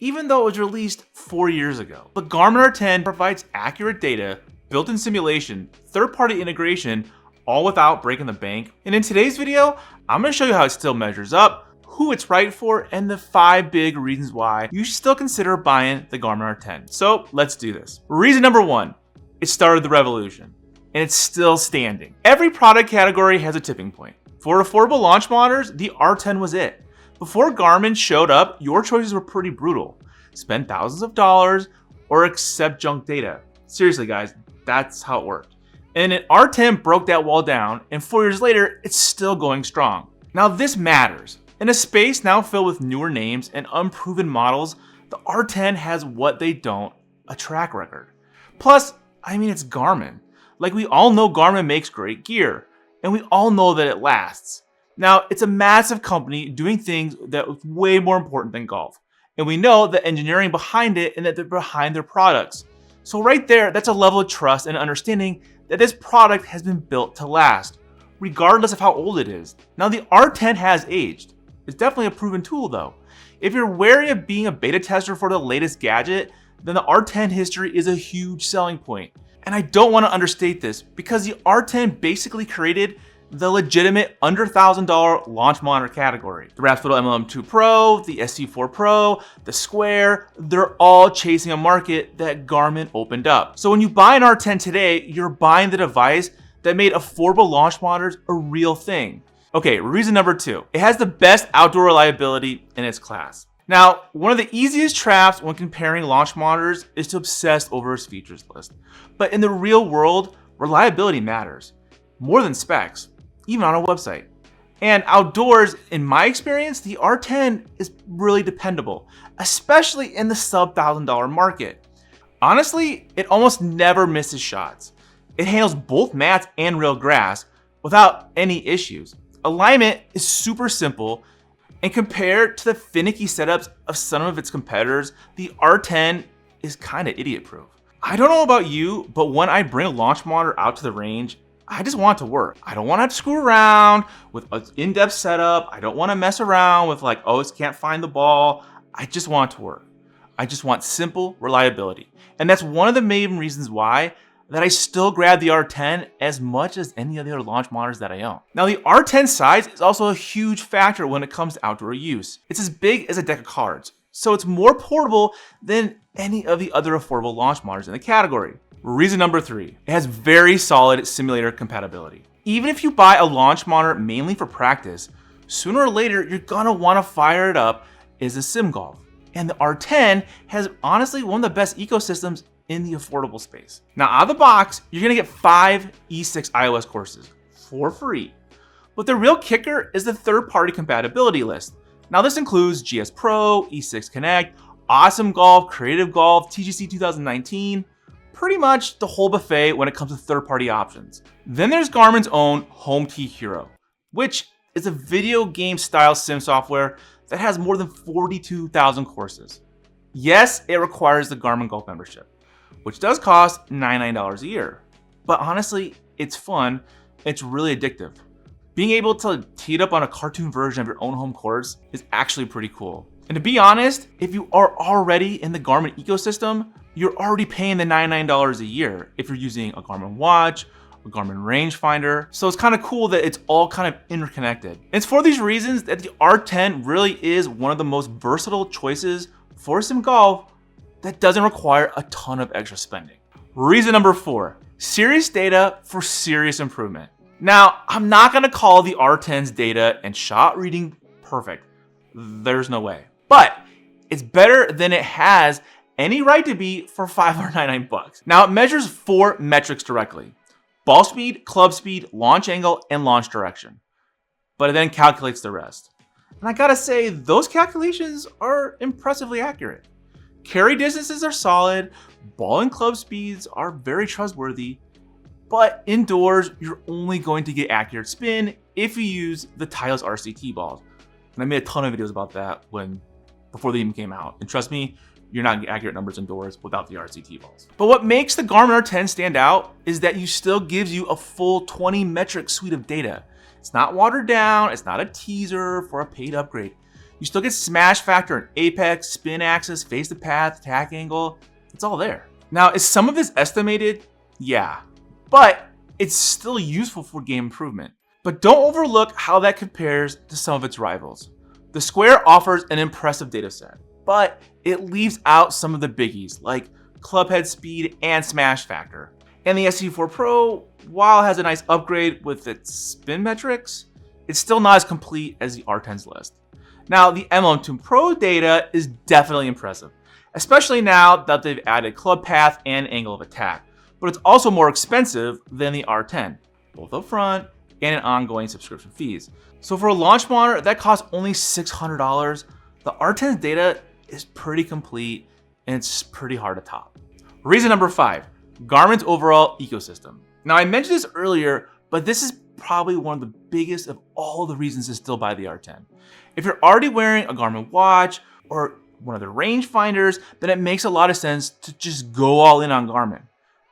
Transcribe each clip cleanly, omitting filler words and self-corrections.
even though it was released 4 years ago. But Garmin R10 provides accurate data, built-in simulation, third-party integration, all without breaking the bank. And in today's video, I'm going to show you how it still measures up, who it's right for, and the 5 big reasons why you should still consider buying the Garmin R10. So let's do this. Reason number 1, it started the revolution, and it's still standing. Every product category has a tipping point. For affordable launch monitors, the R10 was it. Before Garmin showed up, your choices were pretty brutal. Spend thousands of dollars or accept junk data. Seriously guys, that's how it worked. And an R10 broke that wall down, and 4 years later, it's still going strong. Now this matters. In a space now filled with newer names and unproven models, the R10 has what they don't, a track record. Plus, it's Garmin. Like, we all know Garmin makes great gear, and we all know that it lasts. Now, it's a massive company doing things that are way more important than golf. And we know the engineering behind it and that they're behind their products. So right there, that's a level of trust and understanding that this product has been built to last, regardless of how old it is. Now, the R10 has aged. It's definitely a proven tool though. If you're wary of being a beta tester for the latest gadget, then the R10 history is a huge selling point. And I don't want to understate this, because the R10 basically created the legitimate under $1,000 launch monitor category. The Rapsodo MLM2 Pro, the SC4 Pro, the Square, they're all chasing a market that Garmin opened up. So when you buy an R10 today, you're buying the device that made affordable launch monitors a real thing. Okay, reason number 2, it has the best outdoor reliability in its class. Now, one of the easiest traps when comparing launch monitors is to obsess over its features list. But in the real world, reliability matters more than specs, even on a website. And outdoors, in my experience, the R10 is really dependable, especially in the sub $1,000 market. Honestly, it almost never misses shots. It handles both mats and real grass without any issues. Alignment is super simple, and compared to the finicky setups of some of its competitors, the R10 is kinda idiot-proof. I don't know about you, but when I bring a launch monitor out to the range, I just want it to work. I don't want to have to screw around with an in-depth setup. I don't want to mess around with like, oh, it can't find the ball. I just want it to work. I just want simple reliability. And that's one of the main reasons why that I still grab the R10 as much as any of the other launch monitors that I own. Now, the R10 size is also a huge factor when it comes to outdoor use. It's as big as a deck of cards, so it's more portable than any of the other affordable launch monitors in the category. Reason number 3, it has very solid simulator compatibility. Even if you buy a launch monitor mainly for practice, sooner or later you're gonna wanna fire it up as a sim golf. And the R10 has honestly one of the best ecosystems in the affordable space. Now, out of the box, you're gonna get 5 E6 iOS courses for free. But the real kicker is the third-party compatibility list. Now, this includes GS Pro, E6 Connect, Awesome Golf, Creative Golf, TGC 2019, pretty much the whole buffet when it comes to third-party options. Then there's Garmin's own HomeKey Hero, which is a video game style sim software that has more than 42,000 courses. Yes, it requires the Garmin Golf membership, which does cost $99 a year. But honestly, it's fun, it's really addictive. Being able to tee it up on a cartoon version of your own home course is actually pretty cool. And to be honest, if you are already in the Garmin ecosystem, you're already paying the $99 a year if you're using a Garmin watch, a Garmin rangefinder. So it's kind of cool that it's all kind of interconnected. And it's for these reasons that the R10 really is one of the most versatile choices for sim golf that doesn't require a ton of extra spending. Reason number 4, serious data for serious improvement. Now, I'm not gonna call the R10's data and shot reading perfect. There's no way. But it's better than it has any right to be for $599. Now, it measures 4 metrics directly: ball speed, club speed, launch angle, and launch direction. But it then calculates the rest. And I gotta say, those calculations are impressively accurate. Carry distances are solid, ball and club speeds are very trustworthy, but indoors, you're only going to get accurate spin if you use the Titleist RCT balls. And I made a ton of videos about that before they even came out. And trust me, you're not getting accurate numbers indoors without the RCT balls. But what makes the Garmin R10 stand out is that you still gives you a full 20 metric suite of data. It's not watered down, it's not a teaser for a paid upgrade. You still get smash factor and apex, spin axis, face to path, attack angle. It's all there. Now, is some of this estimated? Yeah, but it's still useful for game improvement. But don't overlook how that compares to some of its rivals. The Square offers an impressive data set, but it leaves out some of the biggies like club head speed and smash factor. And the SC4 Pro, while it has a nice upgrade with its spin metrics, it's still not as complete as the R10's list. Now, the M11 Pro data is definitely impressive, especially now that they've added club path and angle of attack, but it's also more expensive than the R10, both upfront and in ongoing subscription fees. So for a launch monitor that costs only $600, the R10's data is pretty complete and it's pretty hard to top. Reason number 5, Garmin's overall ecosystem. Now, I mentioned this earlier, but this is probably one of the biggest of all the reasons to still buy the R10. If you're already wearing a Garmin watch or one of their rangefinders, then it makes a lot of sense to just go all in on Garmin.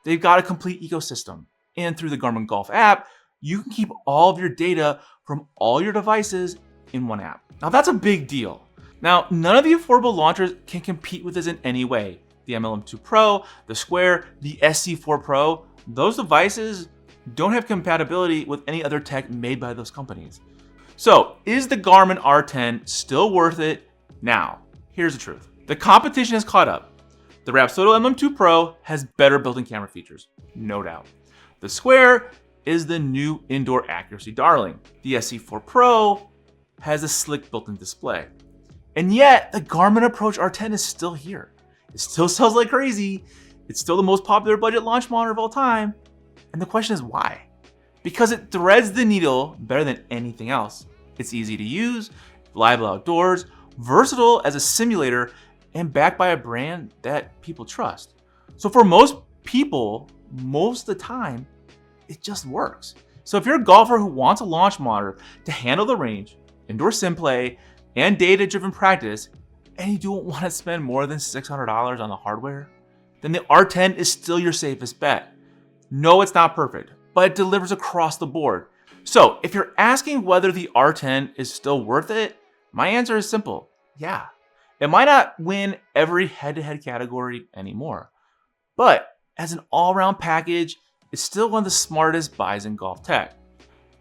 They've got a complete ecosystem, and through the Garmin Golf app, you can keep all of your data from all your devices in one app. Now, that's a big deal. Now, none of the affordable launchers can compete with this in any way. The M11 Pro, the Square, the SC4 Pro, those devices don't have compatibility with any other tech made by those companies. So, is the Garmin R10 still worth it? Now, here's the truth. The competition has caught up. The Rapsodo M11 Pro has better built-in camera features, no doubt. The Square is the new indoor accuracy darling. The SC4 Pro has a slick built-in display. And yet, the Garmin Approach R10 is still here. It still sells like crazy. It's still the most popular budget launch monitor of all time. And the question is why? Because it threads the needle better than anything else. It's easy to use, reliable outdoors, versatile as a simulator, and backed by a brand that people trust. So for most people, most of the time, it just works. So if you're a golfer who wants a launch monitor to handle the range, indoor sim play, and data-driven practice, and you don't want to spend more than $600 on the hardware, then the R10 is still your safest bet. No, it's not perfect, but it delivers across the board. So if you're asking whether the R10 is still worth it, my answer is simple, yeah. It might not win every head-to-head category anymore, but as an all-around package, it's still one of the smartest buys in golf tech.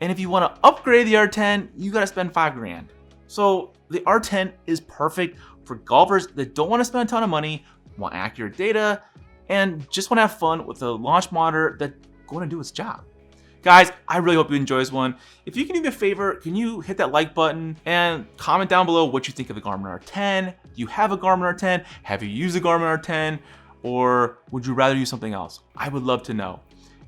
And if you want to upgrade the R10, you gotta spend $5,000. So the R10 is perfect for golfers that don't want to spend a ton of money, want accurate data, and just want to have fun with a launch monitor that's going to do its job. Guys, I really hope you enjoy this one. If you can do me a favor, can you hit that like button and comment down below what you think of the Garmin R10? Do you have a Garmin R10? Have you used the Garmin R10? Or would you rather use something else? I would love to know.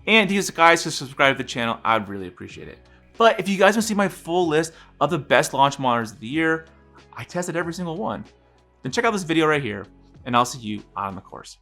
And if you guys could subscribe to the channel, I'd really appreciate it. But if you guys want to see my full list of the best launch monitors of the year, I tested every single one, then check out this video right here, and I'll see you on the course.